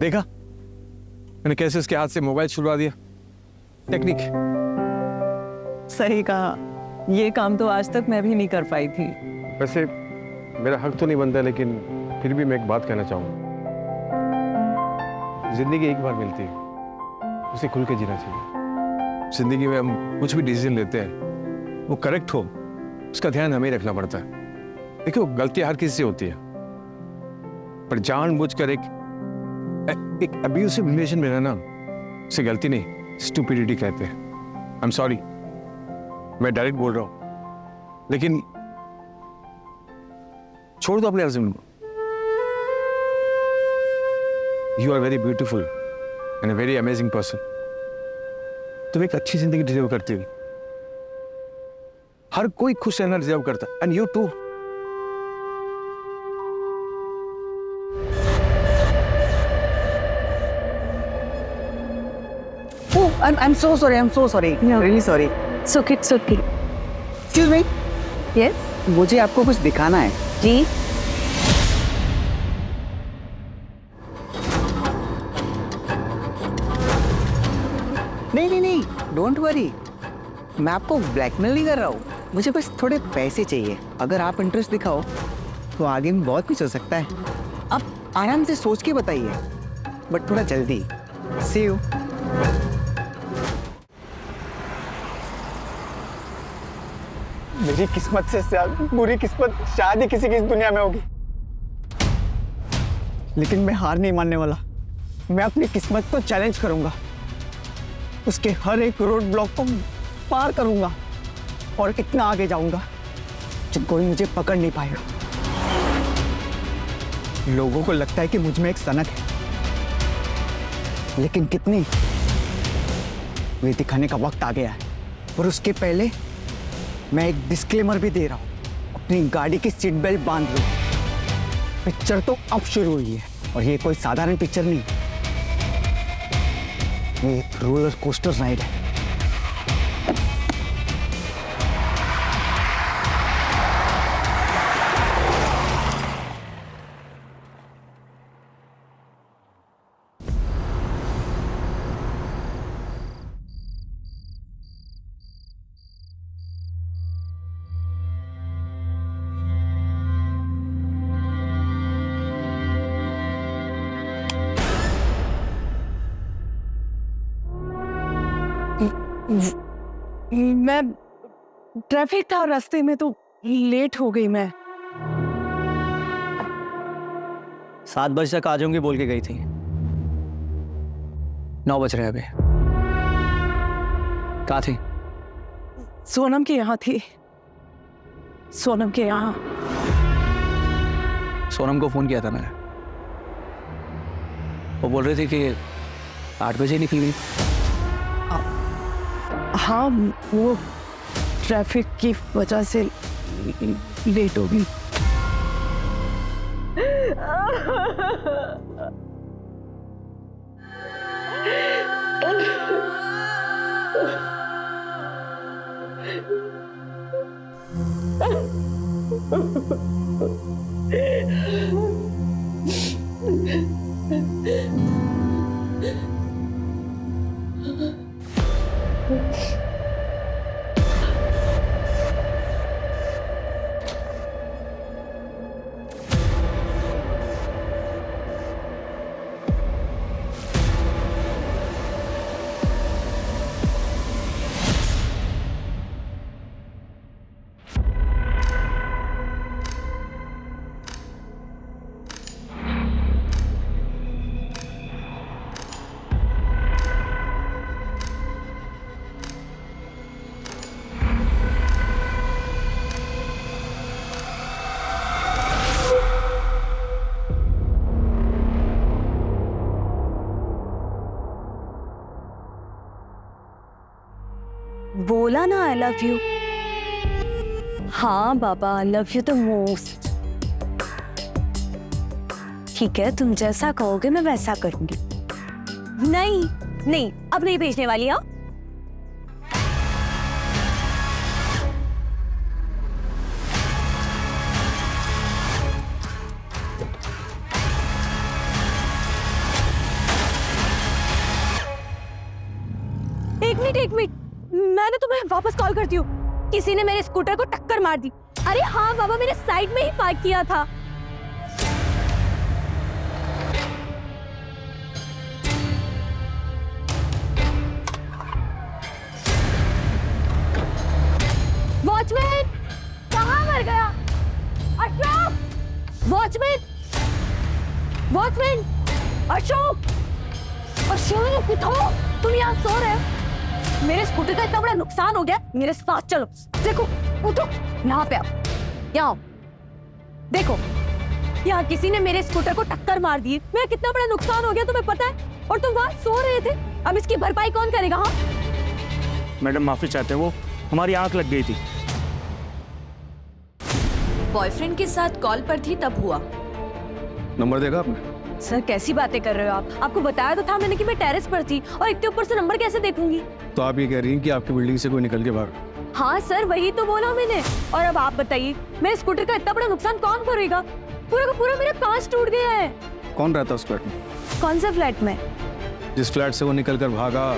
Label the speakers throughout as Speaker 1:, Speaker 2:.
Speaker 1: देखा मैंने कैसे उसके हाथ से मोबाइल छुड़वा दिया। टेक्निक।
Speaker 2: सही कहा, ये काम तो आज तक मैं भी नहीं कर पाई थी।
Speaker 1: वैसे मेरा हक तो नहीं बनता, लेकिन फिर भी मैं एक बात कहना चाहूंगा। जिंदगी एक बार मिलती है, उसे खुल के जीना चाहिए। जिंदगी में हम कुछ भी डिसीजन लेते हैं, वो करेक्ट हो उसका ध्यान हमें रखना पड़ता है। देखो गलतियां हर किसी से होती है, पर जानबूझकर एक अब्यूसिव रिलेशन में रहना उसे गलती नहीं, स्टूपिडिटी कहते हैं। आई एम सॉरी, मैं डायरेक्ट बोल रहा हूं, लेकिन छोड़ दो अपने हस्बैंड को। You are very beautiful and a very amazing person. तुम एक अच्छी जिंदगी डिजर्व करती हो। हर कोई खुश रहना डिजर्व करता है, and you too.
Speaker 2: I'm so sorry. I'm so sorry.
Speaker 3: No.
Speaker 2: Really sorry.
Speaker 3: It's okay, it's okay.
Speaker 2: Excuse me.
Speaker 3: Yes?
Speaker 2: मुझे आपको कुछ दिखाना है।
Speaker 3: जी?
Speaker 2: नहीं, डोंट वरी। मैं आपको ब्लैकमेल नहीं कर रहा हूँ, मुझे बस थोड़े पैसे चाहिए। अगर आप इंटरेस्ट दिखाओ तो आगे में बहुत कुछ हो सकता है। आप आराम से सोच के बताइए, बट थोड़ा जल्दी। See you. मेरी किस्मत से ज्यादा बुरी किस्मत शायद ही किसी की इस दुनिया में होगी, लेकिन मैं हार नहीं मानने वाला। मैं अपनी किस्मत को चैलेंज करूंगा, उसके हर एक रोड ब्लॉक को पार करूंगा और इतना आगे जाऊंगा कि कोई मुझे पकड़ नहीं पाएगा। लोगों को लगता है कि मुझ में एक सनक है, लेकिन कितनी, ये दिखाने का वक्त आ गया है। और उसके पहले मैं एक डिस्क्लेमर भी दे रहा हूं, अपनी गाड़ी की सीट बेल्ट बांध लो। पिक्चर तो अब शुरू हुई है, और ये कोई साधारण पिक्चर नहीं, ये एक रोलर कोस्टर राइड है।
Speaker 3: मैं ट्रैफिक था रास्ते में तो लेट हो गई मैं।
Speaker 2: 7 बजे तक आ जाऊंगी बोल के गई थी, 9 बज रहे अभी। कहाँ थी?
Speaker 3: सोनम के यहाँ थी, सोनम के यहाँ।
Speaker 2: सोनम को फोन किया था मैंने, वो बोल रही थी कि 8 बजे निकल गई।
Speaker 3: हाँ, वो ट्रैफिक की वजह से लेट हो गई। बोला ना आई लव यू। हाँ बाबा, I love you the most. ठीक है, तुम जैसा कहोगे मैं वैसा करूंगी। नहीं नहीं, अब नहीं भेजने वाली। हाँ, एक मिनट, मैंने तुम्हें वापस कॉल करती हूँ। किसी ने मेरे स्कूटर को टक्कर मार दी। अरे हाँ बाबा, मैंने साइड में ही पार्क किया था। वॉचमैन, कहाँ मर गया? अशोक! वॉचमैन! वॉचमैन! अशोक! अशोक उठो, तुम यहाँ सो रहे हो? मेरे स्कूटर का इतना बड़ा नुकसान हो गया, मेरे साथ चलो। देखो, उठो, यहाँ पे आओ, यहाँ आओ। देखो, यहाँ किसी ने मेरे स्कूटर को टक्कर मार दी। मेरा कितना बड़ा नुकसान हो गया तुम्हें पता है? और तुम वहाँ सो रहे थे। अब इसकी भरपाई कौन करेगा? हाँ
Speaker 4: मैडम माफी चाहते हैं, वो हमारी आंख लग गई थी।
Speaker 5: बॉयफ्रेंड के साथ कॉल पर थी तब हुआ।
Speaker 1: नंबर देखा आपने?
Speaker 3: सर, कैसी बातें कर रहे हो आप? आपको बताया तो था मैंने कि मैं टेरेस पर थी, और एक के ऊपर से नंबर कैसे देखूंगी?
Speaker 1: तो आप ये कह रही हैं कि आपकी बिल्डिंग से कोई निकल के भाग?
Speaker 3: हाँ सर, वही तो बोला मैंने। और अब आप बताइए, मेरे स्कूटर का इतना बड़ा नुकसान कौन करेगा? पूरा का पूरा मेरा कांच टूट गया है।
Speaker 1: कौन रहता उस फ्लैट में?
Speaker 3: कौन सा फ्लैट में?
Speaker 1: जिस फ्लैट से वो निकल कर भागा।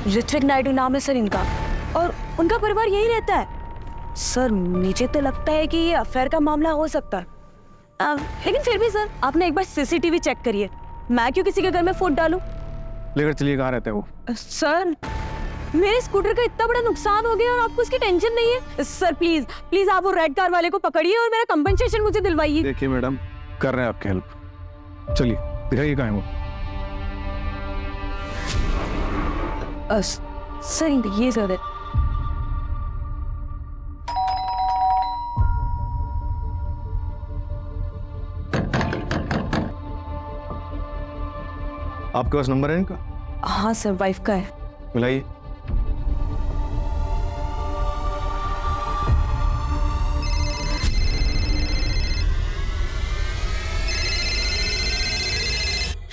Speaker 3: ऋत्विक नायडू नाम है सर इनका, और उनका परिवार यही रहता है। सर, मुझे तो लगता है कि ये अफेयर का मामला हो सकता है। लेकिन फिर भी सर, आपने एक बार सीसीटीवी चेक करिए। मैं क्यों किसी के घर में फोन डालूं?
Speaker 1: लेकर चलिए, कहाँ रहते हैं वो?
Speaker 3: सर, मेरे स्कूटर का इतना बड़ा नुकसान हो गया और आपको उसकी टेंशन नहीं है? सर प्लीज प्लीज, आप वो रेड कार वाले को पकड़िए और मेरा कंपनसेशन मुझे दिलवाइए।
Speaker 1: देखिए मैडम, कर रहे हैं आपकी हेल्प। चलिए दिखाइए कहाँ है वो।
Speaker 3: सर ये सर है।
Speaker 1: आपके पास नंबर है इनका?
Speaker 3: हाँ सर, वाइफ का है।
Speaker 1: मिलाइए।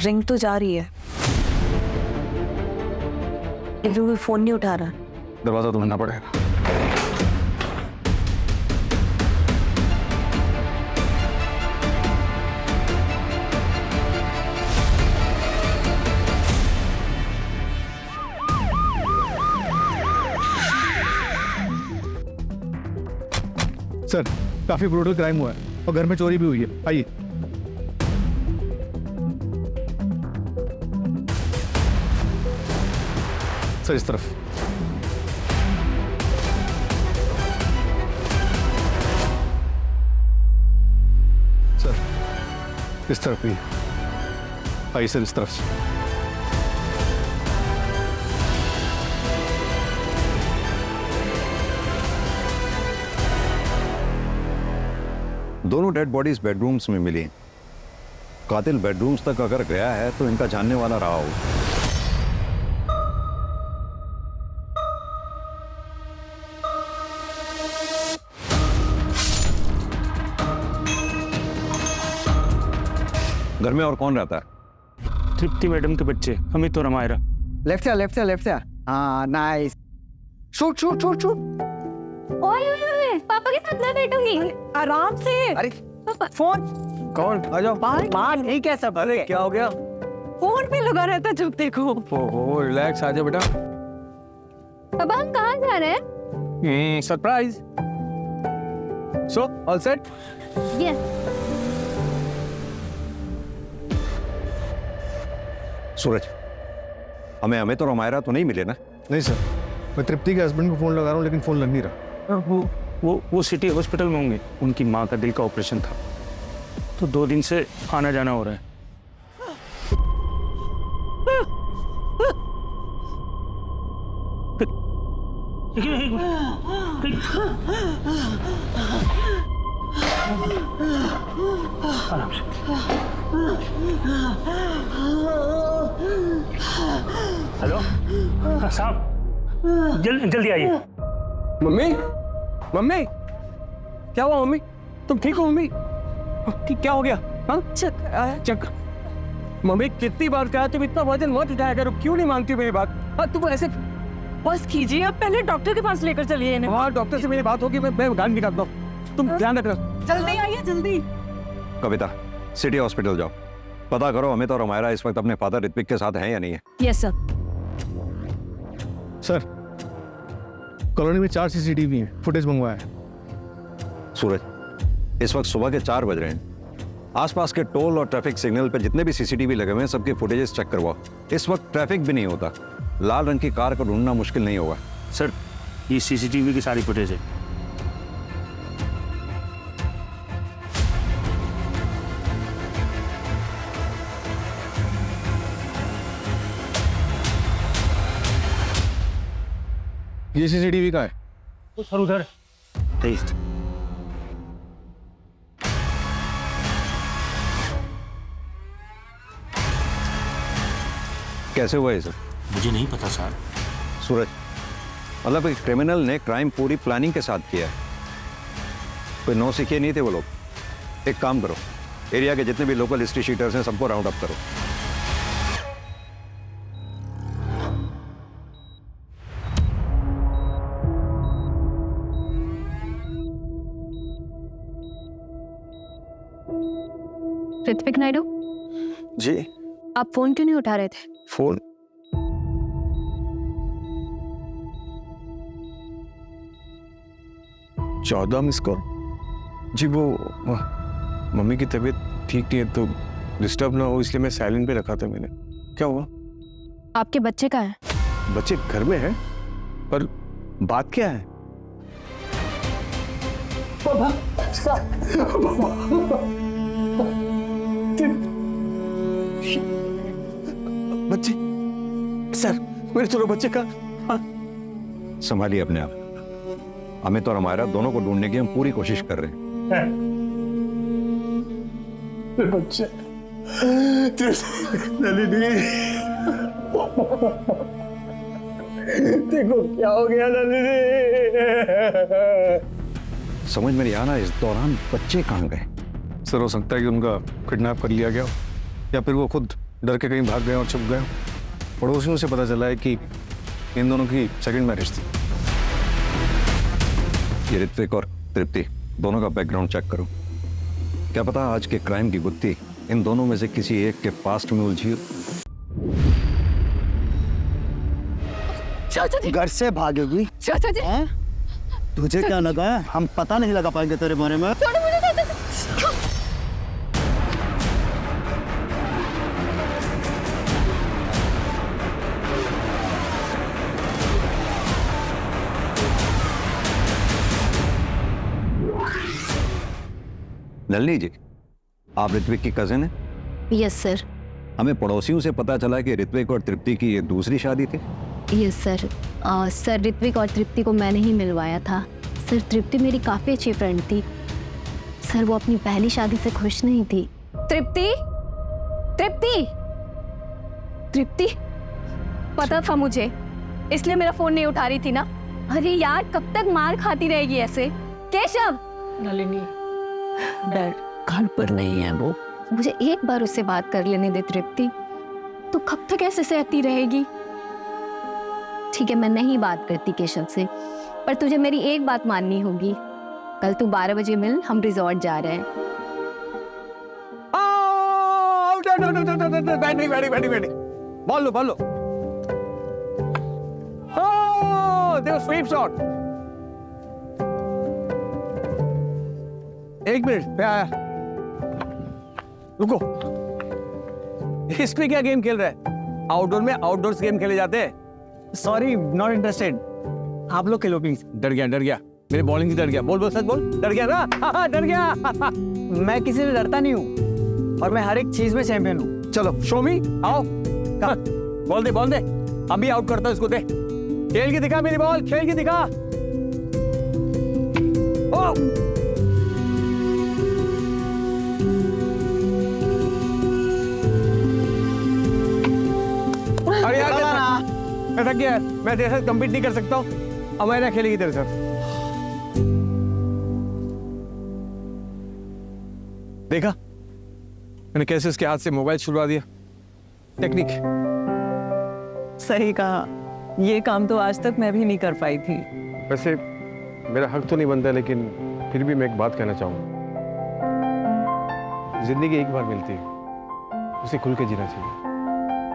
Speaker 3: रिंग तो जा रही है, लेकिन वो फोन नहीं उठा रहा।
Speaker 1: दरवाजा तो बंदना पड़ेगा। सर, काफी ब्रूटल क्राइम हुआ है और घर में चोरी भी हुई है। आइए। सर इस तरफ। सर इस तरफ भी। आइए सर, इस तरफ से।
Speaker 6: दोनों डेड बॉडीज बेडरूम्स में मिली। कातिल बेडरूम्स तक अगर गया है तो इनका जानने वाला रहा हो। घर में और कौन रहता है?
Speaker 4: तृप्ति मैडम के बच्चे, अमित और हमारा।
Speaker 2: लेफ्ट से लेफ्ट से लेफ्ट से। हाँ nice. Shoot shoot shoot shoot.
Speaker 3: ओए, पापा के साथ मैं बैठूंगी। आराम से।
Speaker 2: अरे
Speaker 3: पापा,
Speaker 2: फोन कौन? आ जाओ। मान नहीं क्या सब? अरे क्या हो गया?
Speaker 3: फोन पे लगा रहता जब देखो।
Speaker 1: ओहो, रिलैक्स, आ जाओ बेटा।
Speaker 3: पापा, हम कहाँ जा रहे हैं?
Speaker 1: Surprise. So all set?
Speaker 3: Yes.
Speaker 6: Suraj, हमें अमित और हमारा तो नहीं मिले ना?
Speaker 1: नहीं सर, मैं तृप्ति के हस्बैंड को फोन लगा रहा हूँ लेकिन फोन लग नहीं रहा।
Speaker 4: वो सिटी हॉस्पिटल में होंगे। उनकी माँ का दिल का ऑपरेशन था, तो 2 दिन से आना जाना हो रहा है। हेलो साहब, जल्दी आइए।
Speaker 1: मम्मी, मम्मी, क्या हुआ मम्मी? तुम ठीक हो मम्मी? क्या हो गया? हाँ, चक। मम्मी कितनी बार कहा तुम इतना वजन मत उठाया करो, क्यों नहीं मानती मेरी बात? हाँ, तुम ऐसे
Speaker 3: बस कीजिए, आप पहले डॉक्टर के पास लेकर चलिए इन्हें।
Speaker 1: हाँ, डॉक्टर से मेरी बात होगी, मैं गाड़ी निकालता हूँ। तुम ध्यान रखना।
Speaker 3: जल्दी आइए, जल्दी।
Speaker 6: कविता, सिटी हॉस्पिटल जाओ। पता करो अमित और हमारा इस वक्त अपने फादर ऋत्विक के साथ हैं या नहीं है।
Speaker 3: Yes sir.
Speaker 1: सर, कॉलोनी में 4 CCTV हैं, फुटेज मंगवाया है।
Speaker 6: सूरज, इस वक्त सुबह के 4 बज रहे हैं। आसपास के टोल और ट्रैफिक सिग्नल पे जितने भी CCTV लगे हुए हैं सबके फुटेजेस चेक करवाओ। इस वक्त ट्रैफिक भी नहीं होता, लाल रंग की कार को ढूंढना मुश्किल नहीं होगा।
Speaker 4: सर, ये CCTV की सारी फुटेज है।
Speaker 1: ये CCTV का है।
Speaker 4: वो सर उधर 23।
Speaker 6: कैसे हुआ ये सब?
Speaker 4: मुझे नहीं पता सर।
Speaker 6: सूरज, मतलब एक क्रिमिनल ने क्राइम पूरी प्लानिंग के साथ किया है। कोई नौसिखिए नहीं थे वो लोग। एक काम करो, एरिया के जितने भी लोकल हिस्ट्री शीटर्स हैं सबको राउंड अप करो।
Speaker 3: ऋत्विक नायडू,
Speaker 1: जी।
Speaker 3: आप फोन क्यों नहीं उठा रहे थे?
Speaker 1: फोन? चौदह मिस कॉल। जी वो मम्मी की तबीयत ठीक नहीं है तो डिस्टर्ब ना हो इसलिए मैं साइलेंट पे रखा था मैंने। क्या हुआ?
Speaker 3: आपके बच्चे कहाँ हैं?
Speaker 1: बच्चे घर में हैं, पर बात क्या है? बच्चे? सर, मेरे दोनों बच्चे का?
Speaker 6: संभालिए अपने आप। अमित और हमारा दोनों को ढूंढने की हम पूरी कोशिश कर रहे हैं।
Speaker 1: बच्चे नलिनी, देखो क्या हो गया नलिनी।
Speaker 6: समझ में नहीं आ रहा इस दौरान बच्चे कहाँ गए।
Speaker 1: सर, हो सकता है कि उनका किडनैप कर लिया गया हो या फिर वो खुद डर के कहीं भाग गए और छुप गए हो। पड़ोसियों से पता चला है कि इन दोनों की सेकंड मैरिज थी।
Speaker 6: ये ऋत्विक और तृप्ति दोनों का बैकग्राउंड चेक करो। क्या पता आज के क्राइम की गुत्थी इन दोनों में से किसी एक के पास्ट में उलझी हो।
Speaker 3: चाचा जी,
Speaker 2: घर से भागी हुई?
Speaker 3: चाचा जी,
Speaker 2: हैं? तुझे क्या लगा है हम पता नहीं लगा पाएंगे तेरे बारे में?
Speaker 3: छोड़ो मुझे चाचा जी।
Speaker 6: नलिनी जी, आप ऋत्विक की कजिन है?
Speaker 3: Yes sir.
Speaker 6: हमें पड़ोसियों से पता चला कि ऋत्विक और तृप्ति की ये दूसरी शादी थी।
Speaker 3: Yes sir. सर, ऋत्विक और तृप्ति को मैंने ही मिलवाया था। सर, तृप्ति मेरी काफ़ी अच्छी फ्रेंड थी। सर, वो अपनी पहली शादी से खुश नहीं थी। तृप्ति, तृप्ति, तृप्ति, पता था मुझे, इसलिए मेरा फोन नहीं उठा रही थी ना। अरे यार, कब तक मार खाती रहेगी ऐसे? केशव,
Speaker 7: नलिनी, डैड घर पर नहीं है वो।
Speaker 3: मुझे एक बार उससे बात कर लेने दे तृप्ति। तू कब तक ऐसे सहती रहेगी? ठीक है, मैं नहीं बात करती केशव से, पर तुझे मेरी एक बात माननी होगी। कल तू 12 बजे मिल, हम रिजॉर्ट जा रहे हैं।
Speaker 1: बैठी। बोल लो। देखो स्वीप शॉट। एक मिनट, मैं आया। रुको, इसमें क्या गेम खेल रहा है? आउटडोर में आउटडोर्स गेम खेले जाते हैं।
Speaker 2: Sorry, not interested. आप लोग खेलो प्लीज।
Speaker 1: डर गया मेरे बॉलिंग से डर गया। बोल सच बोल। डर गया ना? हाँ, डर गया।
Speaker 2: मैं किसी से डरता नहीं हूँ और मैं हर एक चीज में चैंपियन हूँ।
Speaker 1: चलो शो मी, आओ। बोल दे। अभी आउट करता हूँ इसको। दे, खेल के दिखा मेरी बॉल, खेल के दिखा। ओ! अरे यार, मैं थक गया। मैं तेरे साथ कम्पीट नहीं कर सकता हूँ। अमेरा खेलेगी तेरे साथ। देखा मैंने कैसे उसके हाथ से मोबाइल छुड़वा दिया। टेक्निक।
Speaker 7: सही कहा, ये काम तो आज तक मैं भी नहीं कर पाई थी।
Speaker 1: वैसे मेरा हक तो नहीं बनता, लेकिन फिर भी मैं एक बात कहना चाहूंगा। जिंदगी एक बार मिलती है, उसे खुल के जीना चाहिए।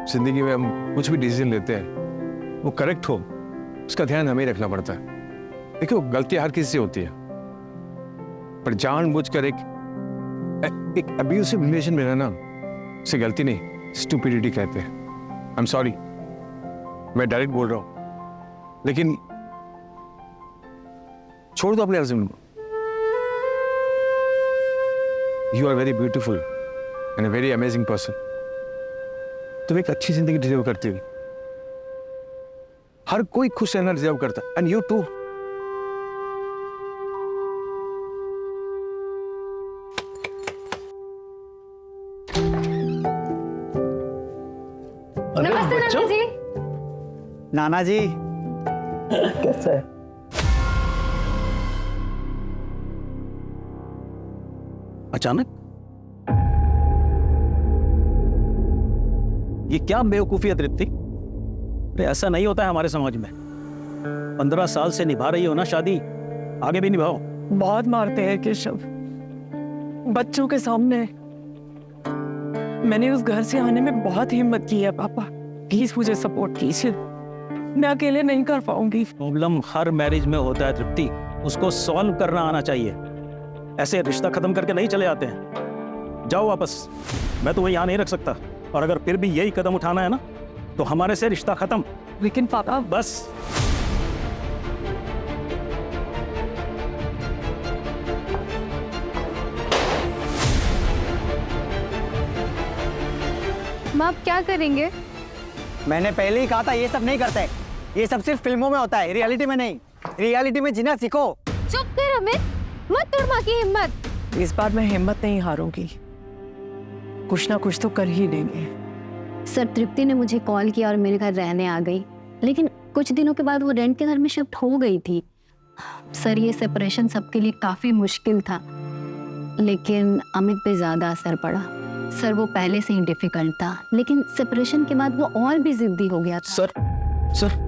Speaker 1: जिंदगी में हम कुछ भी डिसीजन लेते हैं वो करेक्ट हो उसका ध्यान हमें रखना पड़ता है। देखो गलतियां हर किसी से होती है, पर जानबूझकर एक अब्यूसिव रिलेशन में रहना उसे गलती नहीं स्टूपिडिटी कहते हैं। आई एम सॉरी, मैं डायरेक्ट बोल रहा हूं, लेकिन छोड़ दो अपने हस्बैंड को। You are very beautiful and a very amazing person. तुम एक अच्छी जिंदगी डिजर्व करती हो। हर कोई खुश रहना डिजर्व करता है, एंड यू टू।
Speaker 3: नमस्ते नाना जी।
Speaker 2: नाना जी
Speaker 4: कैसा है? अचानक ये क्या बेवकूफी है तृप्ति? अरे ऐसा नहीं होता है हमारे समाज में। 15 साल से निभा रही हो ना शादी, आगे भी निभाओ।
Speaker 7: बहुत मारते हैं केशव बच्चों के सामने। मैंने उस घर से आने में बहुत हिम्मत की है पापा, प्लीज मुझे सपोर्ट कीजिए, मैं अकेले नहीं कर पाऊंगी।
Speaker 4: प्रॉब्लम हर मैरिज में होता है तृप्ति, उसको सॉल्व करना आना चाहिए। ऐसे रिश्ता खत्म करके नहीं चले जाते हैं। जाओ वापस, मैं तुम्हें यहाँ नहीं रख सकता, और अगर फिर भी यही कदम उठाना है ना तो हमारे से रिश्ता खत्म।
Speaker 7: लेकिन पापा
Speaker 4: बस
Speaker 3: माँ आप क्या करेंगे?
Speaker 2: मैंने पहले ही कहा था ये सब नहीं करते। ये सब सिर्फ फिल्मों में होता है, रियलिटी में नहीं। रियलिटी में जीना सीखो।
Speaker 3: चुप कर अमित, मत तोड़ माँ की हिम्मत।
Speaker 7: इस बार मैं हिम्मत नहीं हारूंगी, कुछ ना कुछ तो कर ही लेंगे।
Speaker 8: सर तृप्ति ने मुझे कॉल किया और मेरे घर रहने आ गई, लेकिन कुछ दिनों के बाद वो रेंट के घर में शिफ्ट हो गई थी। सर ये सेपरेशन सबके लिए काफ़ी मुश्किल था, लेकिन अमित पे ज़्यादा असर पड़ा। सर वो पहले से ही डिफिकल्ट था, लेकिन सेपरेशन के बाद वो और भी जिद्दी हो गया था।
Speaker 4: सर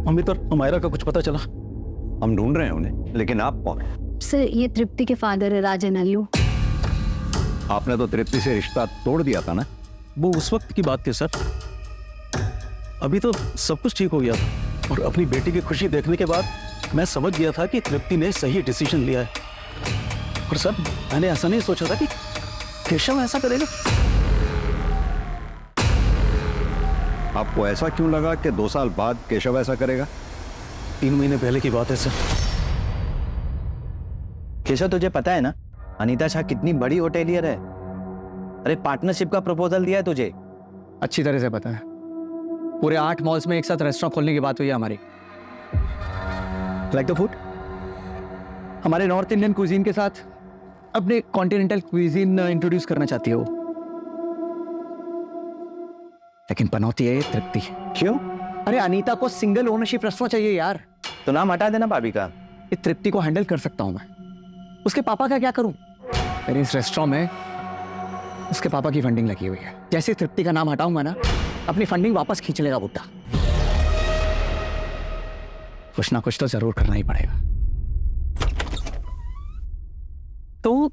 Speaker 4: अमित और अमायरा का कुछ पता चला?
Speaker 6: हम ढूंढ रहे हैं उन्हें, लेकिन आप कौन?
Speaker 8: सर ये तृप्ति के फादर है, राजन अल्लू।
Speaker 6: आपने तो तृप्ति से रिश्ता तोड़ दिया था ना?
Speaker 4: वो उस वक्त की बात थी सर, अभी तो सब कुछ ठीक हो गया था। और अपनी बेटी की खुशी देखने के बाद मैं समझ गया था कि तृप्ति ने सही डिसीजन लिया है। और सर मैंने ऐसा नहीं सोचा था कि केशव ऐसा करेगा।
Speaker 6: आपको ऐसा क्यों लगा कि 2 साल बाद केशव ऐसा करेगा?
Speaker 4: 3 महीने पहले की बात है सर।
Speaker 9: केशव तुझे पता है ना अनीता शाह कितनी बड़ी होटेलियर है? अरे पार्टनरशिप का प्रपोजल दिया है तुझे।
Speaker 2: अच्छी तरह से पता है। पूरे 8 मॉल्स में एक साथ रेस्टोरेंट खोलने की बात हुई है हमारी। लाइक द फूड, हमारे नॉर्थ इंडियन क्विजीन के साथ अपने कॉन्टिनेंटल क्विजीन इंट्रोड्यूस करना चाहती है वो। लेकिन पनौती है ये तृप्ति।
Speaker 9: क्यों?
Speaker 2: अरे अनीता को सिंगल ओनरशिप रेस्टोरेंट चाहिए यार।
Speaker 9: तो नाम हटा देना भाभी का।
Speaker 2: ये तृप्ति को हैंडल कर सकता हूं मैं, उसके पापा का क्या करूं? मेरे इस रेस्टोरेंट में उसके पापा की फंडिंग लगी हुई है। जैसे तृप्ति का नाम हटाऊंगा ना, अपनी फंडिंग वापस खींच लेगा बुड्ढा। कुछ ना कुछ तो जरूर करना ही पड़ेगा।
Speaker 7: तो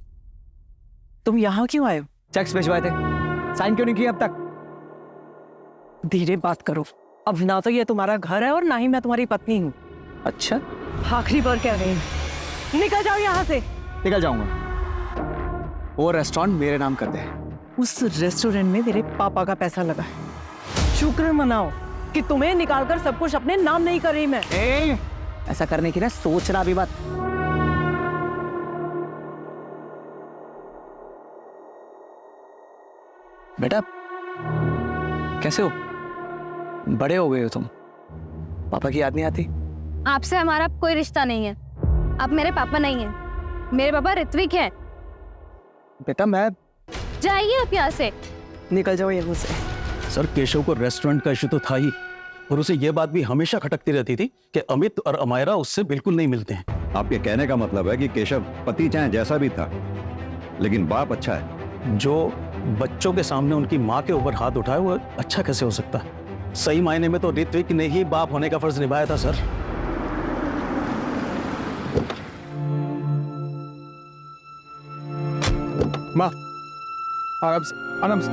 Speaker 7: तुम यहाँ क्यों आए हो?
Speaker 2: चेक्स भिजवाए थे, साइन क्यों नहीं किया अब तक?
Speaker 7: धीरे बात करो, अब ना तो ये तुम्हारा घर है और ना ही मैं तुम्हारी पत्नी हूँ।
Speaker 2: अच्छा,
Speaker 7: आखिरी बार कह रही हूँ, निकल जाओ यहाँ से।
Speaker 2: निकल जाऊंगा। वो रेस्टोरेंट मेरे नाम कर दे।
Speaker 7: उस रेस्टोरेंट में मेरे पापा का पैसा लगा है। शुक्र मनाओ कि तुम्हें निकालकर सब कुछ अपने नाम नहीं कर रही मैं।
Speaker 2: ऐसा करने की ना सोचना भी मत। बेटा कैसे हो? बड़े हो गए हो तुम, पापा की याद नहीं आती?
Speaker 3: आपसे हमारा कोई रिश्ता नहीं है, आप मेरे पापा नहीं हैं, मेरे पापा ऋत्विक हैं।
Speaker 2: बेटा मैं
Speaker 3: जाइए आप यहाँ से।
Speaker 7: निकल जाओ यहाँ से।
Speaker 4: सर केशव को रेस्टोरेंट का इशू तो था ही, और उसे यह बात भी हमेशा खटकती रहती थी कि अमित और अमायरा उससे बिल्कुल नहीं मिलते हैं।
Speaker 6: आपके कहने का मतलब है कि केशव पति चाहे जैसा भी था, लेकिन बाप अच्छा है।
Speaker 4: जो बच्चों के सामने उनकी माँ के ऊपर हाथ उठाए वो अच्छा कैसे हो सकता है? सही मायने में तो ऋत्विक ने ही बाप होने का फर्ज निभाया था सर।
Speaker 1: माँ, और
Speaker 2: आराम से।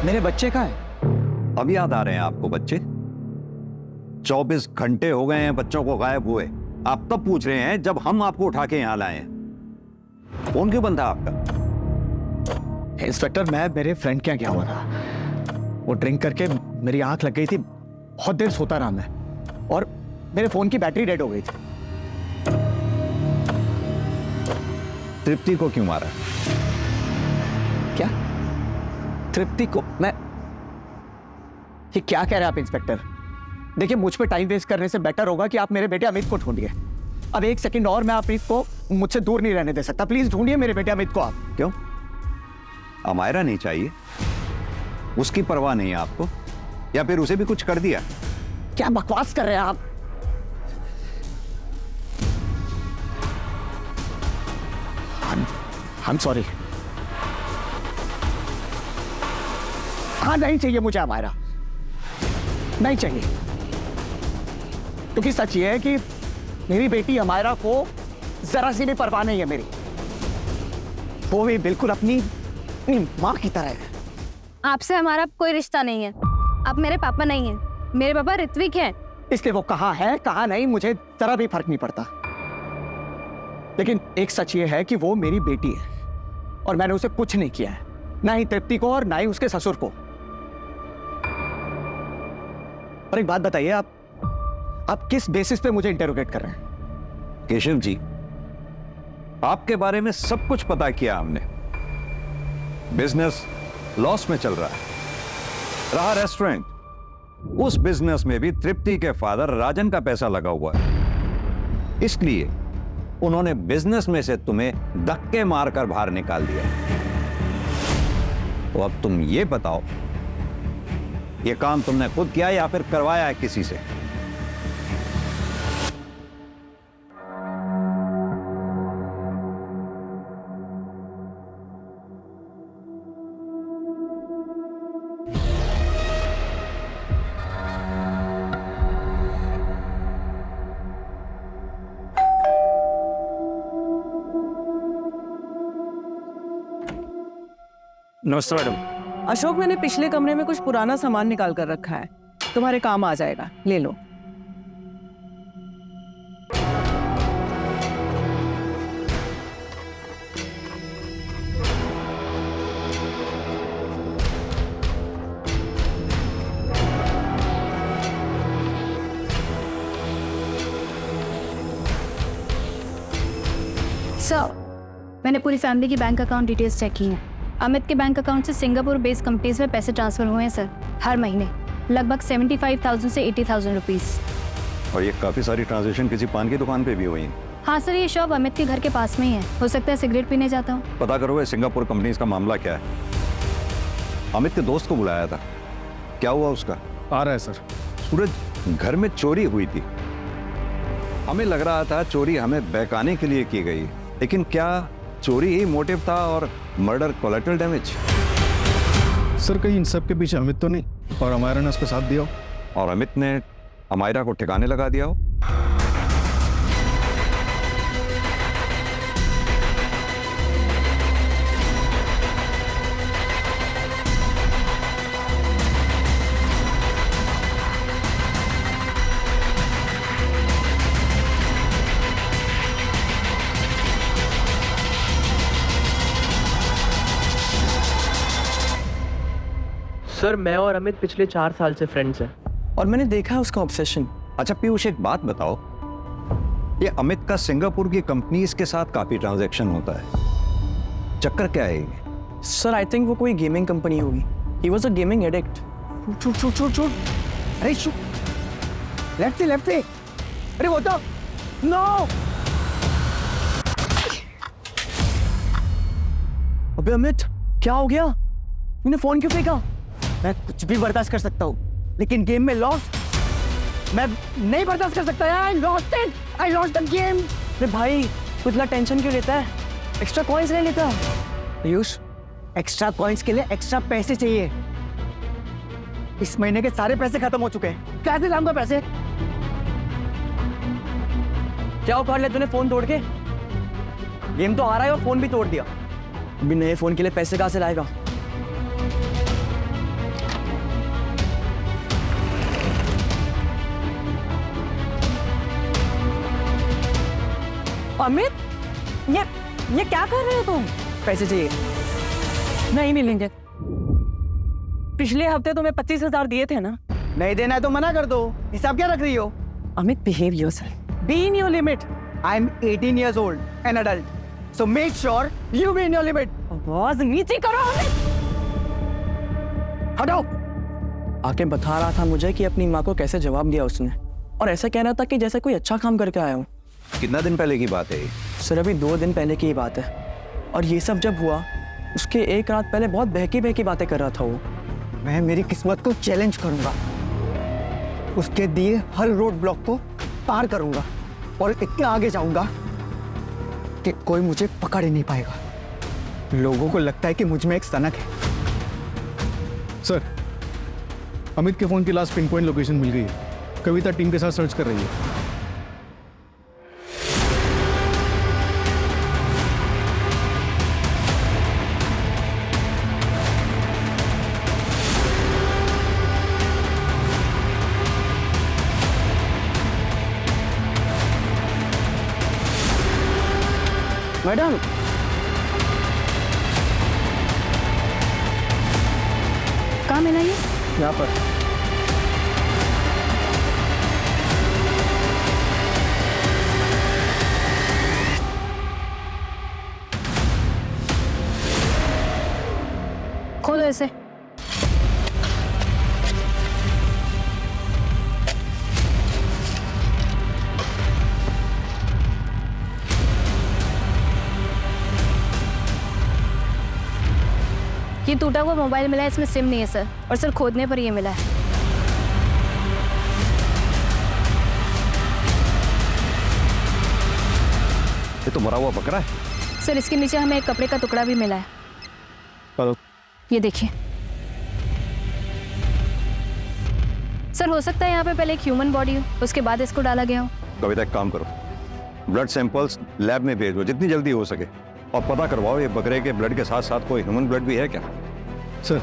Speaker 2: मेरे बच्चे कहाँ हैं?
Speaker 6: अब याद आ रहे हैं आपको बच्चे? 24 घंटे हो गए हैं बच्चों को गायब हुए, आप तब पूछ रहे हैं जब हम आपको उठा के यहां लाए हैं। फोन क्यों बंद था आपका?
Speaker 2: इंस्पेक्टर, मैं मेरे फ्रेंड के यहाँ गया हुआ था। वो ड्रिंक करके मेरी आंख लग गई थी, बहुत देर सोता रहा मैं, और मेरे फोन की बैटरी डेड हो गई थी।
Speaker 6: तृप्ति को क्यों मारा?
Speaker 2: क्या? तृप्ति को? मैं ये क्या कह रहे हैं आप इंस्पेक्टर? देखिए, मुझ पे टाइम वेस्ट करने से बेटर होगा कि आप मेरे बेटे अमित को ढूंढिए। अब 1 सेकंड और मैं अमित को मुझसे दूर नहीं रहने दे सकता। प्लीज ढूंढिए मेरे बेटे अमित को आप।
Speaker 6: क्यों? अमायरा नहीं चाहिए? उसकी परवाह नहीं है आपको? या फिर उसे भी कुछ कर दिया?
Speaker 2: क्या बकवास कर रहे हैं आप? I'm sorry। हाँ, नहीं चाहिए मुझे अमायरा, नहीं चाहिए। क्योंकि सच ये है कि मेरी बेटी अमायरा को जरा सी भी परवाह नहीं है मेरी। वो भी बिल्कुल अपनी माँ की तरह है।
Speaker 8: आपसे हमारा कोई रिश्ता नहीं है। आप मेरे पापा नहीं हैं। मेरे पापा ऋत्विक हैं।
Speaker 2: इसलिए वो कहाँ है कहाँ नहीं मुझे जरा भी फर्क नहीं पड़ता। लेकिन एक सच ये है कि वो मेरी बेटी है और मैंने उसे कुछ नहीं किया है, ना ही तृप्ति को और ना ही उसके ससुर को। और एक बात बताइए, आप किस बेसिस पे मुझे इंटेरोगेट कर रहे हैं?
Speaker 6: केशव जी, आपके बारे में सब कुछ पता किया हमने। बिजनेस लॉस में चल रहा है। रहा रेस्टोरेंट, उस बिजनेस में भी तृप्ति के फादर राजन का पैसा लगा हुआ है, इसलिए उन्होंने बिजनेस में से तुम्हें धक्के मारकर बाहर निकाल दिया। तो अब तुम ये बताओ, ये काम तुमने खुद किया या फिर करवाया है किसी से?
Speaker 1: नमस्ते मैडम।
Speaker 7: अशोक, मैंने पिछले कमरे में कुछ पुराना सामान निकाल कर रखा है, तुम्हारे काम आ जाएगा, ले लो।
Speaker 8: सर, मैंने पूरी फैमिली की बैंक अकाउंट डिटेल्स चेक की हैं। अमित के बैंक अकाउंट से सिंगापुर बेस्ड कंपनीज में पैसे ट्रांसफर हुए हैं सर, हर महीने लगभग 75,000 से 80,000 रुपीस।
Speaker 6: और ये काफी सारी ट्रांजैक्शन किसी पान की दुकान पे भी हुई हैं।
Speaker 8: हाँ सर, ये शॉप अमित के घर के पास में ही है। हो सकता है सिगरेट पीने जाता हूँ।
Speaker 6: पता करो ये सिंगापुर कंपनीज का मामला क्या है। अमित के दोस्त को बुलाया था, क्या हुआ उसका?
Speaker 1: आ रहा है सर।
Speaker 6: सूरज, घर में चोरी हुई थी, हमें लग रहा था चोरी हमें बहकाने के लिए की गई, लेकिन क्या चोरी ही मोटिव था और मर्डर कोलैटरल डैमेज?
Speaker 1: सर, कहीं इन सब के पीछे अमित तो नहीं और अमायरा ने उसका साथ दिया हो?
Speaker 6: और अमित ने अमायरा को ठिकाने लगा दिया हो?
Speaker 10: सर, मैं और अमित पिछले 4 साल से फ्रेंड्स हैं और मैंने देखा है उसका ऑब्सेशन।
Speaker 6: अच्छा पीयूष, एक बात बताओ, ये अमित का सिंगापुर की कंपनीज के साथ काफी ट्रांजैक्शन होता है, चक्कर क्या है ये?
Speaker 10: सर, आई थिंक वो कोई गेमिंग कंपनी होगी। He was a gaming addict.
Speaker 2: छूट। अरे शू, लेफ्ट से। अरे वो तो नो।
Speaker 10: अबे अमित, क्या हो गया? तूने फोन क्यों फेंका?
Speaker 2: मैं कुछ भी बर्दाश्त कर सकता हूँ, लेकिन गेम में लॉस मैं नहीं बर्दाश्त कर सकता यार। I lost the game.
Speaker 10: अरे भाई, तू इतना टेंशन क्यों लेता है? एक्स्ट्रा कॉइंस ले लेता।
Speaker 2: पीयूष, एक्स्ट्रा कॉइंस के लिए एक्स्ट्रा पैसे चाहिए। इस महीने के सारे पैसे खत्म हो चुके हैं, कैसे लाऊंगा पैसे?
Speaker 10: क्या उखाड़ लिया तूने फोन तोड़ के?
Speaker 2: गेम तो आ रहा है और फोन भी तोड़ दिया। अभी नए फोन के लिए पैसे कहाँ से लाएगा?
Speaker 7: अमित, ये क्या कर रहे हो तुम?
Speaker 2: पैसे चाहिए।
Speaker 7: नहीं मिलेंगे। पिछले हफ्ते तुम्हें 25,000 दिए थे ना?
Speaker 2: नहीं देना है तो मना कर दो। हिसाब क्या रख रही हो?
Speaker 7: Amit, behave yourself, be in your limit.
Speaker 2: I am 18 years old, an adult. So make sure you be in your limit.
Speaker 7: आवाज नीचे करो अमित।
Speaker 2: हटाओ।
Speaker 10: आके बता रहा था मुझे कि अपनी माँ को कैसे जवाब दिया उसने, और ऐसा कह रहा था कि जैसे कोई अच्छा काम करके आया हूँ।
Speaker 6: कितना दिन पहले की बात है ये?
Speaker 10: सर अभी 2 दिन पहले की ही बात है, और ये सब जब हुआ उसके एक रात पहले बहुत बहकी बहकी बातें कर रहा था वो।
Speaker 2: मैं मेरी किस्मत को चैलेंज करूंगा, उसके दिए हर रोड ब्लॉक को पार करूंगा और इतना आगे जाऊंगा कि कोई मुझे पकड़ ही नहीं पाएगा। लोगों को लगता है कि मुझ में एक सनक है।
Speaker 1: सर, अमित के फोन की लास्ट पिन पॉइंट लोकेशन मिल गई है। कविता टीम के साथ सर्च कर रही है।
Speaker 10: मैडम,
Speaker 8: कहाँ मिला ये?
Speaker 10: यहाँ पर।
Speaker 8: खोलो इसे। ये टूटा हुआ मोबाइल मिला है, इसमें सिम नहीं है सर, और सर खोदने पर ये मिला है।
Speaker 6: ये तो मरा हुआ बकरा है।
Speaker 8: सर इसके नीचे हमें एक कपड़े का टुकड़ा भी मिला है।
Speaker 1: हेलो।
Speaker 8: ये देखिए सर, हो सकता है यहाँ पे पहले एक ह्यूमन बॉडी हो, उसके बाद इसको डाला गया हो।
Speaker 6: कविता एक काम करो, ब्लड सैंपल्स लैब में भेजो जितनी जल्दी हो सके, और पता करवाओ ये बकरे के ब्लड के साथ साथ कोई ह्यूमन ब्लड भी है क्या।
Speaker 1: सर,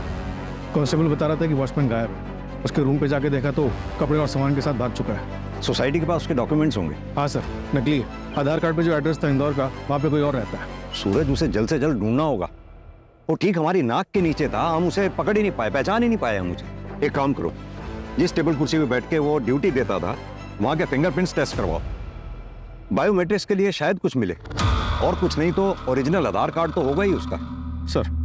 Speaker 1: कांस्टेबल बता रहा था कि वॉचमैन गायब है। उसके रूम पे जाके देखा तो कपड़े और सामान के साथ भाग चुका है।
Speaker 6: सोसाइटी के पास उसके डॉक्यूमेंट्स होंगे।
Speaker 1: हाँ सर, नकली है। आधार कार्ड पे जो एड्रेस था इंदौर का, वहाँ पे कोई और रहता है।
Speaker 6: सूरज, उसे जल्द से जल्द ढूंढना होगा। वो ठीक हमारी नाक के नीचे था, हम उसे पकड़ ही नहीं पाए, पहचान ही नहीं पाया मुझे। एक काम करो, जिस टेबल कुर्सी पे बैठ के वो ड्यूटी देता था वहाँ के फिंगरप्रिंट्स टेस्ट करवाओ। बायोमेट्रिक्स के लिए शायद कुछ मिले, और कुछ नहीं तो ओरिजिनल आधार कार्ड तो होगा ही उसका।
Speaker 1: सर,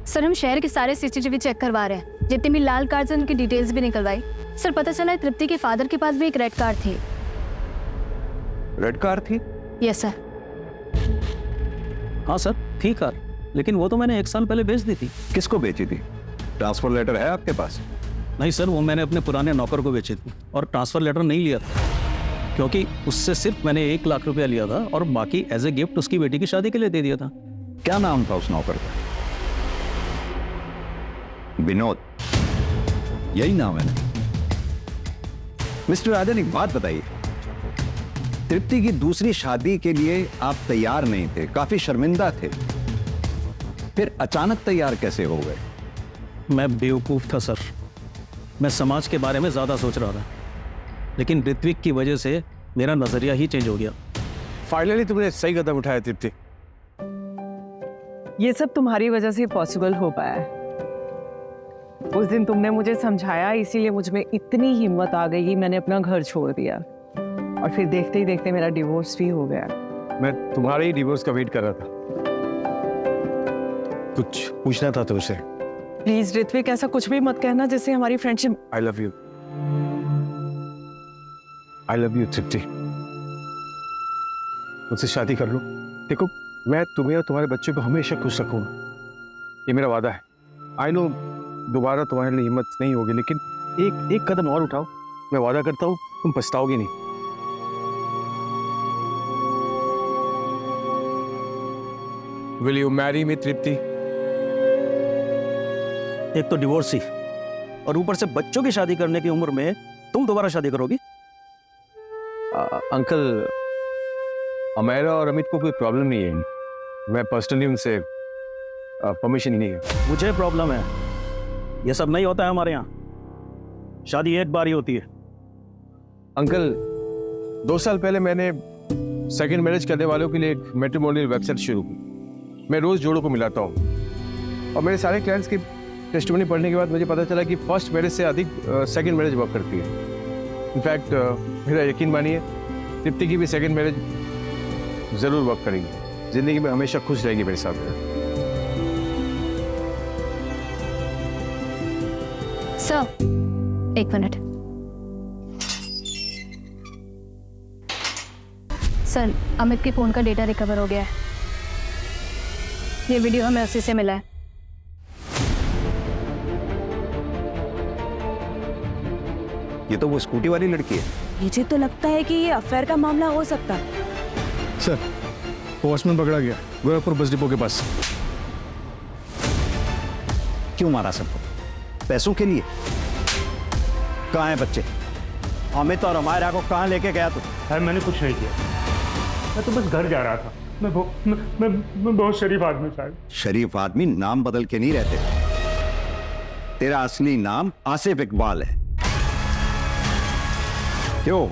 Speaker 8: सर हम शहर के सारे सीसीटीवी चेक करवा रहे हैं, जितने भी लाल कार्ड से उनकी डिटेल्स भी निकलवाई। सर पता चला है तृप्ति के फादर के पास भी एक रेड कार थी।
Speaker 6: रेड कार थी?
Speaker 8: Yes sir.
Speaker 4: हाँ सर, थी कार, लेकिन वो तो मैंने 1 साल पहले बेच दी थी।
Speaker 6: किसको बेची थी? ट्रांसफर लेटर है आपके पास?
Speaker 4: नहीं सर, वो मैंने अपने पुराने नौकर को बेची थी, और ट्रांसफर लेटर नहीं लिया था, क्योंकि उससे सिर्फ मैंने 1 लाख रुपया लिया था, और बाकी एज ए गिफ्ट उसकी बेटी की शादी के लिए दे दिया था।
Speaker 6: क्या नाम था उस नौकर का? विनोद, यही नाम है ना? मिस्टर राजन, एक बात बताइए, तृप्ति की दूसरी शादी के लिए आप तैयार नहीं थे, काफी शर्मिंदा थे, फिर अचानक तैयार कैसे हो गए?
Speaker 4: मैं बेवकूफ था सर, मैं समाज के बारे में ज्यादा सोच रहा था, लेकिन ऋत्विक की वजह से मेरा नजरिया ही चेंज हो गया।
Speaker 1: फाइनली तुमने सही कदम उठाया तृप्ति।
Speaker 7: ये सब तुम्हारी वजह से पॉसिबल हो पाया है। उस दिन तुमने मुझे समझाया, इसीलिए मुझ में इतनी हिम्मत आ गई कि मैंने अपना घर छोड़ दिया, और फिर देखते ही देखते मेरा डिवोर्स भी हो गया।
Speaker 1: मैं तुम्हारे ही डिवोर्स का वेट कर रहा था। कुछ पूछना था तुमसे।
Speaker 7: प्लीज ऋत्विक, ऐसा कुछ भी मत कहना जिससे हमारी friendship.
Speaker 1: I love you. I love you Tripti. मुझसे शादी कर लो। देखो, मैं तुम्हें और तुम्हारे बच्चों को हमेशा खुश रखूंगा, ये मेरा वादा है। आई नो दोबारा तुम्हारे लिए हिम्मत नहीं होगी, लेकिन एक कदम और उठाओ, मैं वादा करता हूँ तुम पछताओगे नहीं। Will you marry me, तृप्ति?
Speaker 4: एक तो डिवोर्सी और ऊपर से बच्चों की शादी करने की उम्र में तुम दोबारा शादी करोगी?
Speaker 1: अंकल, अमेरा और अमित को कोई प्रॉब्लम नहीं है। मैं पर्सनली उनसे परमिशन ही नहीं है।
Speaker 4: मुझे प्रॉब्लम है। ये सब नहीं होता है हमारे यहाँ। शादी एक बार ही होती है।
Speaker 1: अंकल, 2 साल पहले मैंने सेकंड मैरिज करने वालों के लिए एक मैट्रिमोनियल वेबसाइट शुरू की। मैं रोज जोड़ों को मिलाता हूँ और मेरे सारे क्लाइंट्स की टेस्टिमनी पढ़ने के बाद मुझे पता चला कि फर्स्ट मैरिज से अधिक सेकंड मैरिज वर्क करती है। इनफैक्ट मेरा यकीन मानिए, तृप्ति की भी सेकंड मैरिज जरूर वर्क करेगी। जिंदगी में हमेशा खुश रहेगी मेरे साथ।
Speaker 8: Sir, 1 minute. सर, अमित के फोन का डेटा रिकवर हो गया है। ये वीडियो हमें उसी से मिला है।
Speaker 6: ये तो वो स्कूटी वाली लड़की है।
Speaker 5: मुझे तो लगता है कि ये अफेयर का मामला हो सकता है।
Speaker 1: सर, वॉचमैन पकड़ा गया गोरखपुर बस डिपो के पास।
Speaker 9: क्यों मारा सबको? पैसों के लिए? कहाँ है बच्चे? अमित और अमायरा को कहाँ लेके गया तू?
Speaker 11: सर, मैंने कुछ नहीं किया। मैं तो बस घर जा रहा था। मैं बहुत शरीफ आदमी साहब।
Speaker 6: शरीफ आदमी नाम बदल के नहीं रहते। तेरा असली नाम आसिफ इकबाल है। क्यों?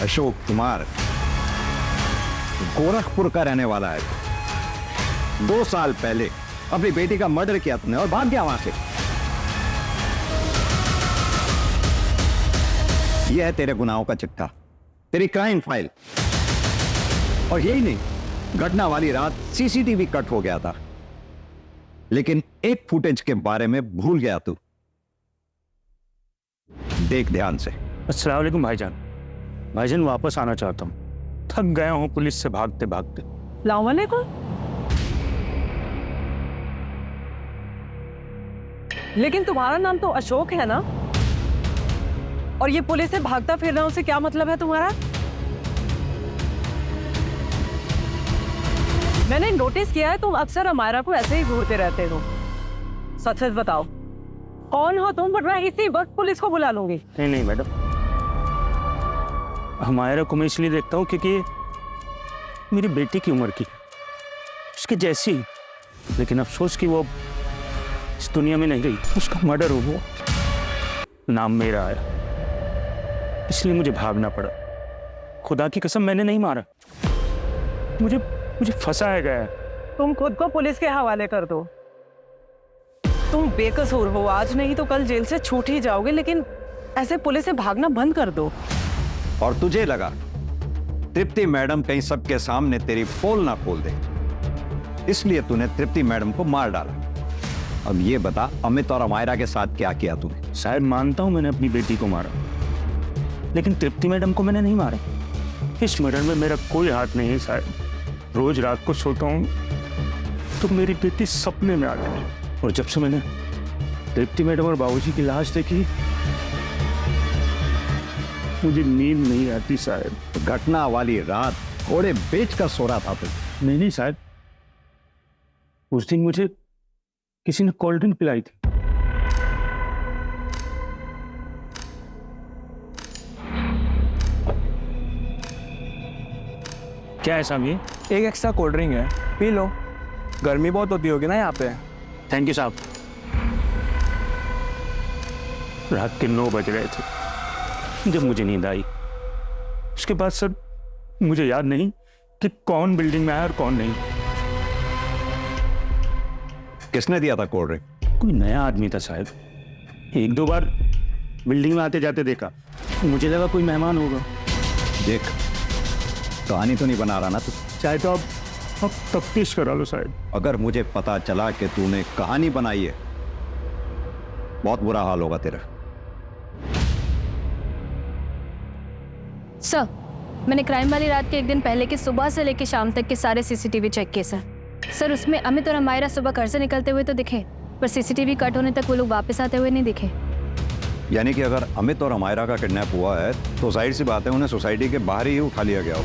Speaker 6: अशोक कुमार गोरखपुर का रहने वाला है। 2 साल पहले अपनी बेटी का मर्डर किया तुमने और भाग गया वहां से। यह है तेरे गुनाहों का चिट्ठा, तेरी क्राइम फाइल। और यही नहीं, घटना वाली रात सीसीटीवी कट हो गया था, लेकिन एक फुटेज के बारे में भूल गया तू। देख ध्यान से।
Speaker 11: अस्सलाम वालेकुम भाईजान। भाईजान, वापस आना चाहता हूँ। थक गया हूँ पुलिस से भागते भागते।
Speaker 7: अस्सलाम वालेकुम। लेकिन तुम्हारा नाम तो अशोक है ना? और ये पुलिस से भागता फिरना, उसे क्या मतलब है तुम्हारा? मैंने नोटिस किया है तुम अक्सर अमायरा को ऐसे ही घूरते रहते हो। सच सच बताओ, कौन हो तुम? वरना इसी वक्त पुलिस को बुला लूंगी।
Speaker 11: नहीं नहीं मैडम, अमायरा को मैं इसलिए देखता हूँ क्योंकि मेरी बेटी की उम्र की, उसके जैसी। लेकिन अफसोस कि वो इस दुनिया में नहीं रही। उसका मर्डर हो गया, नाम मेरा आया, इसलिए मुझे भागना पड़ा। खुदा की कसम, मैंने नहीं मारा। मुझे फंसाया गया है।
Speaker 7: तुम खुद को पुलिस के हवाले कर दो। तुम बेकसूर हो, आज नहीं तो कल जेल से छूट ही जाओगे, लेकिन ऐसे पुलिस से भागना बंद कर दो।
Speaker 6: और तुझे लगा तृप्ति मैडम कहीं सबके सामने तेरी पोल ना खोल दे, इसलिए तूने तृप्ति मैडम को मार डाला। अब ये बता, अमित और अमायरा के साथ क्या किया तूने?
Speaker 11: शायद मानता हूं मैंने अपनी बेटी को मारा, लेकिन तृप्ति मैडम को मैंने नहीं मारा। इस मर्डर में मेरा कोई हाथ नहीं है साहब। रोज रात को सोता हूँ तो मेरी बेटी सपने में आती है, और जब से मैंने तृप्ति मैडम और बाबूजी की लाश देखी, मुझे नींद नहीं आती साहब।
Speaker 6: घटना वाली रात घोड़े बेच कर सो रहा था तू?
Speaker 11: नहीं साहब, उस दिन मुझे किसी ने कोल्ड ड्रिंक पिलाई थी। क्या है साहब? ये
Speaker 10: एक एक्स्ट्रा कोल्ड ड्रिंक है, पी लो। गर्मी बहुत होती होगी ना यहाँ पे।
Speaker 11: थैंक यू साहब। रात के 9 बज रहे थे जब मुझे नींद आई। उसके बाद सर मुझे याद नहीं कि कौन बिल्डिंग में आया और कौन नहीं।
Speaker 6: किसने दिया था कोल्ड ड्रिंक?
Speaker 11: कोई नया आदमी था साहब। 1-2 बार बिल्डिंग में आते जाते देखा, मुझे लगा कोई मेहमान होगा।
Speaker 6: देख, कहानी तो नहीं बना रहा ना तू?
Speaker 11: चाहे तो अब तफ्तीश करा लो साहब।
Speaker 6: अगर मुझे पता चला कि तूने कहानी बनाई है, बहुत बुरा हाल होगा तेरा।
Speaker 8: सर, मैंने क्राइम वाली रात के 1 दिन पहले के सुबह से लेकर शाम तक के सारे सीसीटीवी चेक किए सर। सर, उसमें अमित और अमायरा सुबह घर से निकलते हुए तो दिखे, पर सीसीटीवी कट होने तक वो लोग वापस आते हुए नहीं दिखे।
Speaker 6: यानी कि अगर अमित और अमायरा का किडनैप हुआ है तो जाहिर सी बात है उन्हें सोसाइटी के बाहर ही उठा लिया गया हो।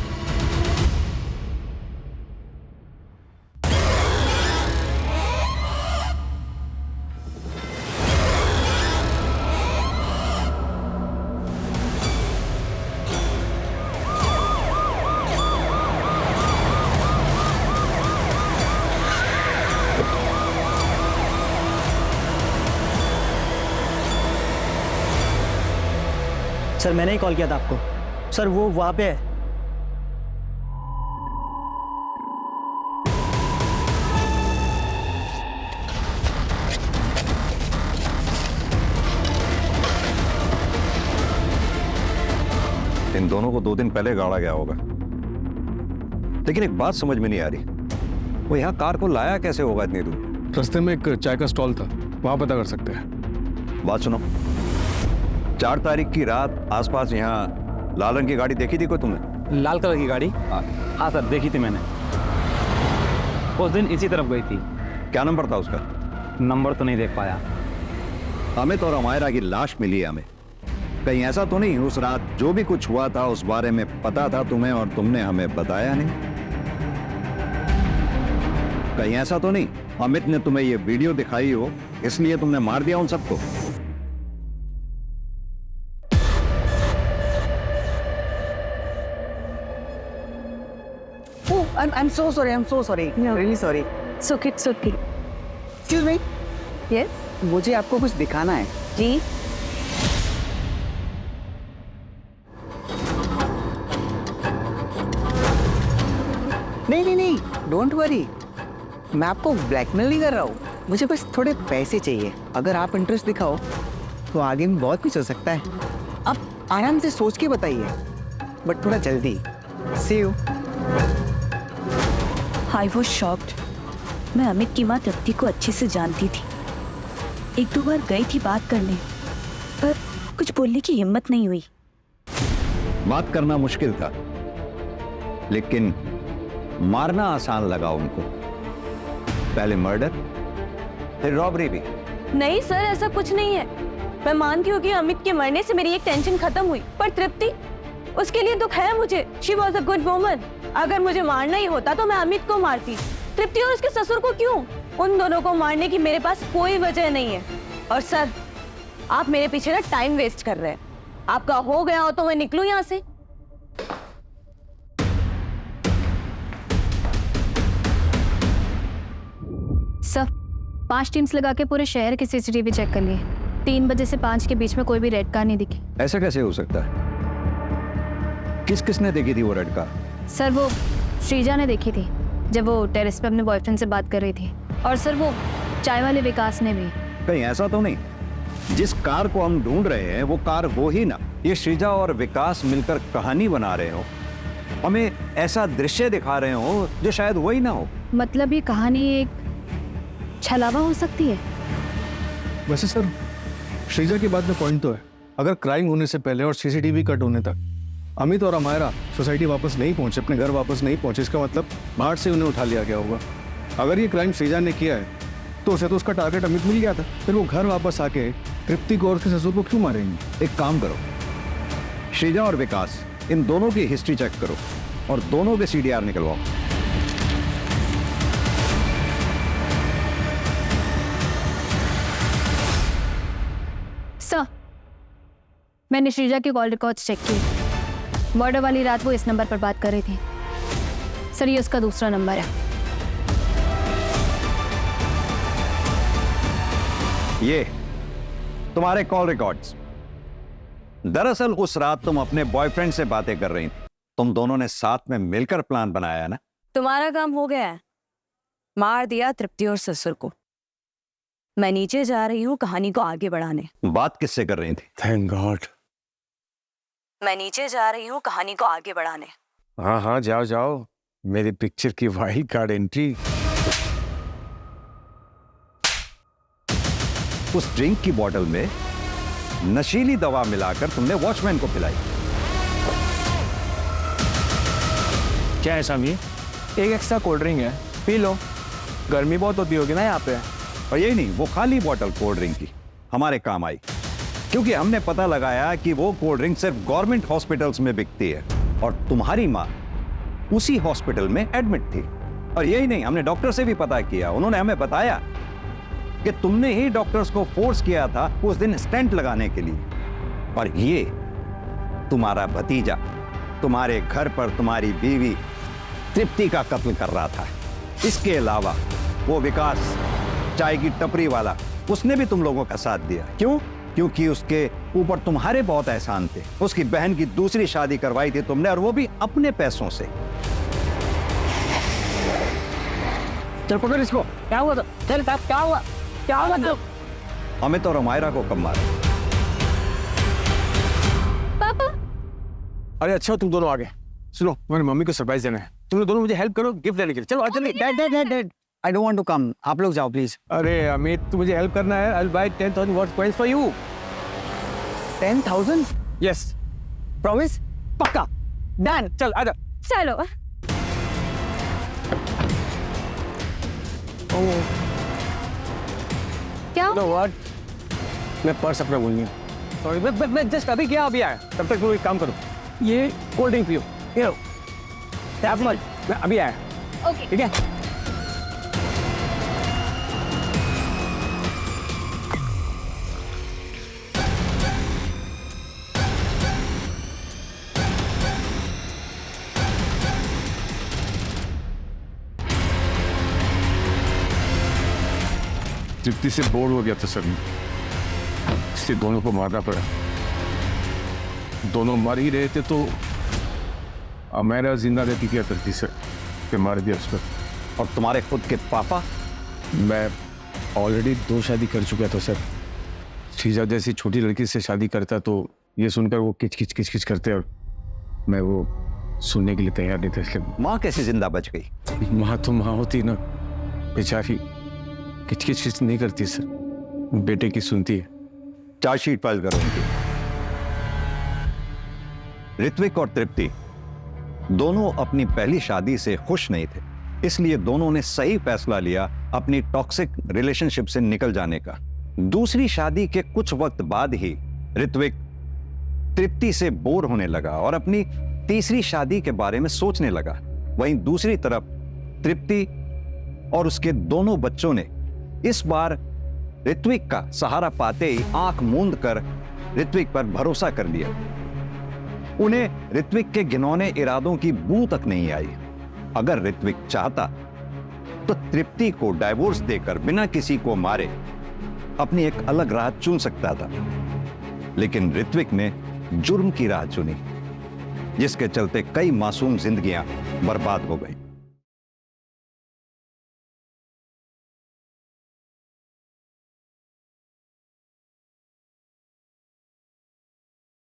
Speaker 10: सर मैंने ही कॉल किया था आपको। सर वो वहाँ पे है।
Speaker 6: इन दोनों को 2 दिन पहले गाड़ा गया होगा, लेकिन एक बात समझ में नहीं आ रही, वो यहाँ कार को लाया कैसे होगा इतनी दूर?
Speaker 1: रास्ते में एक चाय का स्टॉल था, वहां पता कर सकते हैं।
Speaker 6: बात सुनो, 4 तारीख की रात आसपास यहाँ लाल रंग की गाड़ी देखी थी कोई तुमने?
Speaker 12: लाल कलर की गाड़ी? हाँ सर, देखी थी मैंने। उस दिन इसी तरफ गई थी।
Speaker 6: क्या नंबर था उसका?
Speaker 12: नंबर तो नहीं देख पाया।
Speaker 6: अमित और अमायरा की लाश मिली है हमें। कहीं ऐसा तो नहीं उस रात जो भी कुछ हुआ था उस बारे में पता था तुम्हें और तुमने हमें बताया नहीं? कहीं ऐसा तो नहीं अमित ने तुम्हें ये वीडियो दिखाई हो इसलिए तुमने मार दिया उन सबको?
Speaker 2: I'm so sorry. I'm so sorry. Really sorry.
Speaker 5: It's okay, it's okay.
Speaker 2: Excuse me.
Speaker 5: Yes?
Speaker 2: मुझे आपको कुछ दिखाना है।
Speaker 5: जी?
Speaker 2: नहीं, डोंट वरी। मैं आपको ब्लैकमेल नहीं कर रहा हूँ, मुझे बस थोड़े पैसे चाहिए। अगर आप इंटरेस्ट दिखाओ तो आगे में बहुत कुछ हो सकता है। आप आराम से सोच के बताइए, बट थोड़ा जल्दी। See you.
Speaker 5: I was shocked. मैं अमित की माँ तृप्ति को अच्छे से जानती थी। 1-2 बार गई थी बात करने, पर कुछ बोलने की हिम्मत नहीं हुई।
Speaker 6: बात करना मुश्किल था, लेकिन मारना आसान लगा उनको। पहले मर्डर, फिर रॉबरी भी।
Speaker 5: नहीं सर, ऐसा कुछ नहीं है। मैं मानती हूँ कि अमित के मरने से मेरी एक टेंशन खत्म हुई, पर तृप्ति, उसके लिए दुख है मुझे। She was a good woman. अगर मुझे मारना ही होता तो मैं अमित को मारती। तृप्ति और उसके ससुर को क्यों? उन दोनों को मारने की मेरे पास कोई वजह नहीं है। और सर, आप मेरे पीछे ना टाइम वेस्ट कर रहे हैं। आपका हो गया हो तो मैं निकलूं यहाँ से।
Speaker 8: सर, 5 टीम्स लगा के पूरे शहर के सीसीटीवी चेक कर लिए। 3 बजे से 5 के बीच में कोई भी रेड कार नहीं दिखी।
Speaker 6: ऐसा कैसे हो सकता है? किसने देखी थी वो रेड कार?
Speaker 8: सर, वो श्रीजा ने देखी थी जब वो टेरेस पे अपने बॉयफ्रेंड से बात कर रही थी। और सर, वो चाय वाले विकास ने भी।
Speaker 6: कहीं ऐसा तो नहीं जिस कार को हम ढूंढ रहे हैं वो कार वो ही ना? ये श्रीजा और विकास मिलकर कहानी बना रहे हो, हमें ऐसा दृश्य दिखा रहे हो जो शायद वही ना हो।
Speaker 8: मतलब ये कहानी एक छलावा हो सकती है।
Speaker 1: वैसे सर, श्रीजा की बात में पॉइंट तो है। अगर क्राइम होने से पहले और सीसीटीवी कट होने तक अमित और अमायरा सोसाइटी वापस नहीं पहुंचे, अपने घर वापस नहीं पहुंचे, इसका मतलब बाहर से उन्हें उठा लिया गया होगा। अगर ये क्राइम श्रीजा ने किया है तो उसे तो उसका टारगेट अमित मिल गया था। फिर वो घर वापस आके तृप्ति को और उसके ससुर को क्यों मारेंगे?
Speaker 6: एक काम करो, श्रीजा और विकास, इन दोनों की हिस्ट्री चेक करो और दोनों के सीडीआर निकलवाओ।
Speaker 8: सर, मैंने श्रीजा के कॉल रिकॉर्ड्स चेक किए। मर्डर वाली रात वो इस नंबर पर बात कर रही थी। सर, ये उसका दूसरा नंबर है।
Speaker 6: ये तुम्हारे कॉल रिकॉर्ड्स। दरअसल उस रात तुम अपने बॉयफ्रेंड से बातें कर रही थी। तुम दोनों ने साथ में मिलकर प्लान बनाया ना?
Speaker 5: तुम्हारा काम हो गया है। मार दिया तृप्ति और ससुर को। मैं नीचे जा रही हूँ कहानी को आगे बढ़ाने।
Speaker 6: बात किससे कर रही थी?
Speaker 1: Thank God.
Speaker 5: मैं नीचे जा रही हूँ कहानी को आगे बढ़ाने।
Speaker 1: हाँ हाँ, जाओ जाओ। मेरी पिक्चर की वाइल्ड कार्ड एंट्री।
Speaker 6: उस ड्रिंक की बोतल में नशीली दवा मिलाकर तुमने वॉचमैन को पिलाई।
Speaker 10: क्या है सामी? एक एक्स्ट्रा कोल्ड ड्रिंक है, पी लो। गर्मी बहुत होती होगी ना यहाँ पे।
Speaker 6: और यही नहीं, वो खाली बोतल कोल्ड ड्रिंक की हमारे काम आई, क्योंकि हमने पता लगाया कि वो कोल्ड ड्रिंक सिर्फ गवर्नमेंट हॉस्पिटल्स में बिकती है और तुम्हारी माँ उसी हॉस्पिटल में एडमिट थी। और यही नहीं, हमने डॉक्टर से भी पता किया। उन्होंने हमें बताया कि तुमने ही डॉक्टर्स को फोर्स किया था उस दिन स्टेंट लगाने के लिए। और ये तुम्हारा भतीजा तुम्हारे घर पर तुम्हारी बीवी तृप्ति का कत्ल कर रहा था। इसके अलावा वो विकास, चाय की टपरी वाला, उसने भी तुम लोगों का साथ दिया। क्यों?
Speaker 9: क्योंकि उसके ऊपर तुम्हारे बहुत एहसान थे। उसकी बहन की दूसरी शादी करवाई थी तुमने, और वो भी अपने पैसों से।
Speaker 2: चल पकड़ इसको। क्या हुआ? चल साहब, क्या हुआ? क्या हुआ?
Speaker 9: अमित और अमायरा को कब मारा?
Speaker 3: पापा
Speaker 1: अरे अच्छा तुम दोनों आ गए। सुनो, मेरी मम्मी को सरप्राइज देना है, तुम दोनों मुझे हेल्प करो गिफ्ट देने के लिए। चलो आ जल्दी।
Speaker 2: Dad I don't want to come. आप लोग जाओ प्लीज।
Speaker 1: अरे अमित, तू मुझे हेल्प करना है। I will buy 10,000 worth coins for you.
Speaker 2: 10,000?
Speaker 1: Yes.
Speaker 2: Promise? पक्का? डन।
Speaker 1: चल आजा।
Speaker 3: चलो। क्या
Speaker 1: नो व्हाट, मैं पर्स अपना भूल गया। सॉरी, मैं जस्ट अभी क्या अभी आया। तब तक तुम एक काम करो, ये कोल्ड ड्रिंक पियो। ये लो, मैं अभी आया।
Speaker 3: ओके।
Speaker 1: ठीक है। तृप्ति से बोर हो गया था सर, इसलिए दोनों को मारना पड़ा। दोनों मर ही रहे थे तो अमेरा जिंदा रहती क्या करती सर, फिर मार दिया उसको।
Speaker 9: और तुम्हारे खुद के पापा?
Speaker 1: मैं ऑलरेडी 2 शादी कर चुका था सर। शीजा जैसी छोटी लड़की से शादी करता तो ये सुनकर वो किच किच करते, और मैं वो सुनने के लिए तैयार नहीं था। इसलिए
Speaker 9: माँ कैसे जिंदा बच गई?
Speaker 1: माँ तो माँ होती ना, बेचारी किच नहीं करती सर, बेटे की सुनती है।
Speaker 9: चार्जशीट फाइल करो उनकी। ऋत्विक और तृप्ति दोनों अपनी पहली शादी से खुश नहीं थे, इसलिए दोनों ने सही फैसला लिया अपनी टॉक्सिक रिलेशनशिप से निकल जाने का। दूसरी शादी के कुछ वक्त बाद ही ऋत्विक तृप्ति से बोर होने लगा और अपनी तीसरी शादी के बारे में सोचने लगा। वहीं दूसरी तरफ तृप्ति और उसके दोनों बच्चों ने इस बार ऋत्विक का सहारा पाते ही आंख मूंद कर ऋत्विक पर भरोसा कर लिया। उन्हें ऋत्विक के घिनौने इरादों की बू तक नहीं आई। अगर ऋत्विक चाहता तो तृप्ति को डाइवोर्स देकर बिना किसी को मारे अपनी एक अलग राह चुन सकता था, लेकिन ऋत्विक ने जुर्म की राह चुनी, जिसके चलते कई मासूम जिंदगियां बर्बाद हो गई।